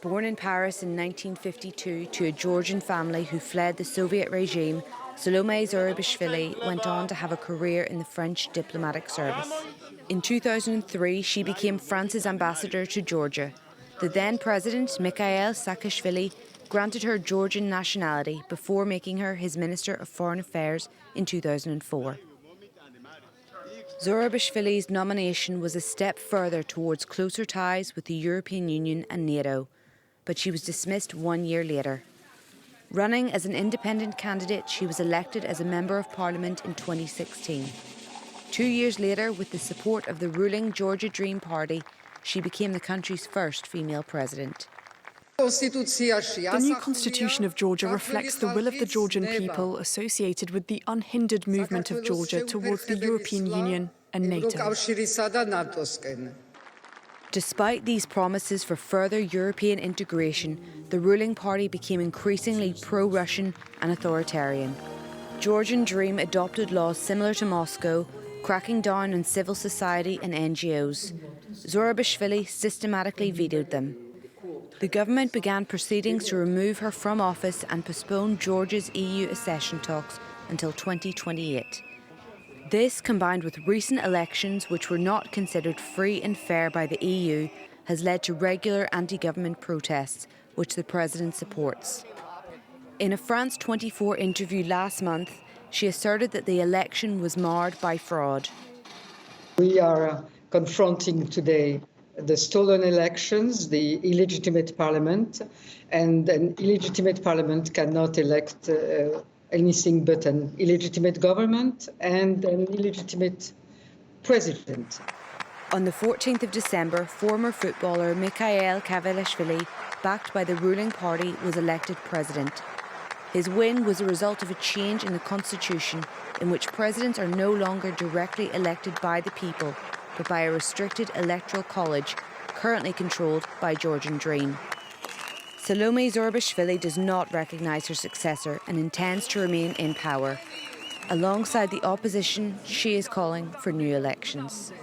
Born in Paris in 1952 to a Georgian family who fled the Soviet regime, Salomé Zourabichvili went on to have a career in the French diplomatic service. In 2003, she became France's ambassador to Georgia. The then president, Mikheil Kavelashvili, granted her Georgian nationality before making her his Minister of Foreign Affairs in 2004. Zourabichvili's nomination was a step further towards closer ties with the European Union and NATO, but she was dismissed 1 year later. Running as an independent candidate, she was elected as a Member of Parliament in 2016. 2 years later, with the support of the ruling Georgian Dream party, she became the country's first female president. The new constitution of Georgia reflects the will of the Georgian people associated with the unhindered movement of Georgia towards the European Union and NATO. Despite these promises for further European integration, the ruling party became increasingly pro-Russian and authoritarian. Georgian Dream adopted laws similar to Moscow, cracking down on civil society and NGOs. Zourabichvili systematically vetoed them. The government began proceedings to remove her from office and postpone Georgia's EU accession talks until 2028. This, combined with recent elections which were not considered free and fair by the EU, has led to regular anti-government protests, which the president supports. In a France 24 interview last month, she asserted that the election was marred by fraud. We are confronting today the stolen elections, the illegitimate parliament, and an illegitimate parliament cannot elect anything but an illegitimate government and an illegitimate president. On the 14th of December, former footballer Mikheil Kavelashvili, backed by the ruling party, was elected president. His win was a result of a change in the constitution in which presidents are no longer directly elected by the people, but by a restricted electoral college currently controlled by Georgian Dream. Salome Zourabichvili does not recognise her successor and intends to remain in power. Alongside the opposition, she is calling for new elections.